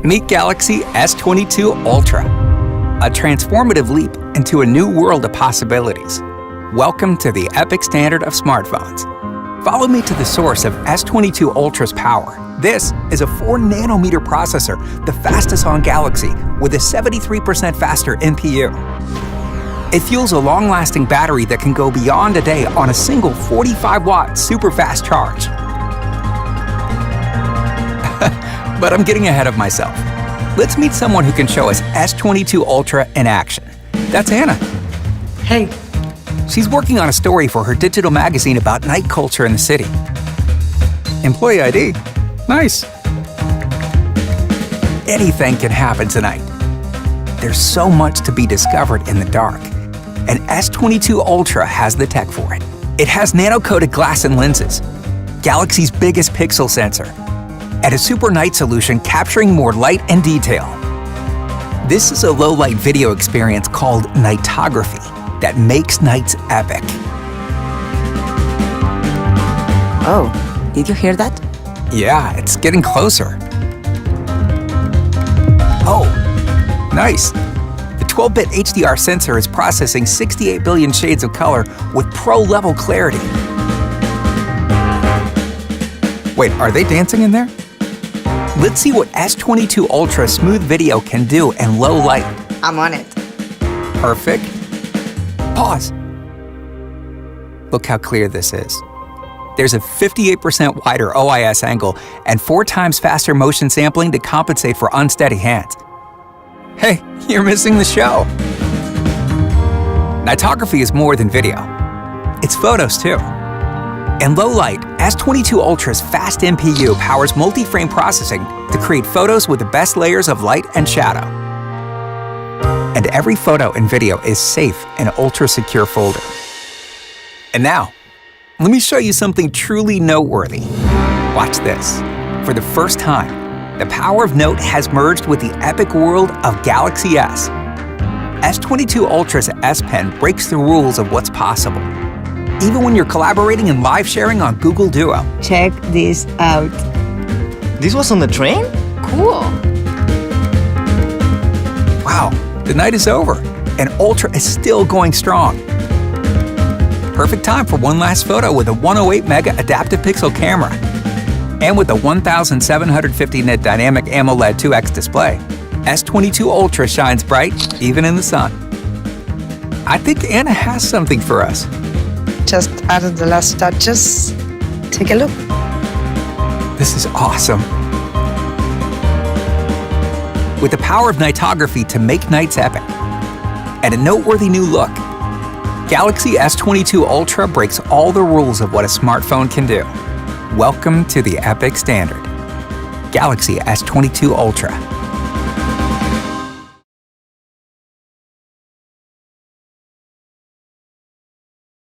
Meet Galaxy S22 Ultra, a transformative leap into a new world of possibilities. Welcome to the epic standard of smartphones. Follow me to the source of S22 Ultra's power. This is a 4-nanometer processor, the fastest on Galaxy, with a 73% faster NPU. It fuels a long-lasting battery that can go beyond a day on a single 45-watt super-fast charge. But I'm getting ahead of myself. Let's meet someone who can show us S22 Ultra in action. That's Anna. Hey. She's working on a story for her digital magazine about night culture in the city. Employee ID. Nice. Anything can happen tonight. There's so much to be discovered in the dark, and S22 Ultra has the tech for it. It has nano-coated glass and lenses, Galaxy's biggest pixel sensor, and a super night solution capturing more light and detail. This is a low-light video experience called nightography that makes nights epic. Oh, did you hear that? Yeah, it's getting closer. Oh, nice. The 12-bit HDR sensor is processing 68 billion shades of color with pro-level clarity. Wait, are they dancing in there? Let's see what S22 Ultra smooth video can do in low light. I'm on it. Perfect. Pause. Look how clear this is. There's a 58% wider OIS angle and 4 times faster motion sampling to compensate for unsteady hands. Hey, you're missing the show. Nightography is more than video. It's photos too. In low light, S22 Ultra's fast NPU powers multi-frame processing to create photos with the best layers of light and shadow. And every photo and video is safe in an ultra-secure folder. And now, let me show you something truly noteworthy. Watch this. For the first time, the power of Note has merged with the epic world of Galaxy S. S22 Ultra's S Pen breaks the rules of what's possible, even when you're collaborating and live sharing on Google Duo. Check this out. This was on the train? Cool. Wow, the night is over, and Ultra is still going strong. Perfect time for one last photo with a 108 mega adaptive pixel camera. And with a 1750 nit dynamic AMOLED 2X display, S22 Ultra shines bright even in the sun. I think Anna has something for us. Just added the last touches. Take a look. This is awesome. With the power of nightography to make nights epic, and a noteworthy new look, Galaxy S22 Ultra breaks all the rules of what a smartphone can do. Welcome to the epic standard. Galaxy S22 Ultra.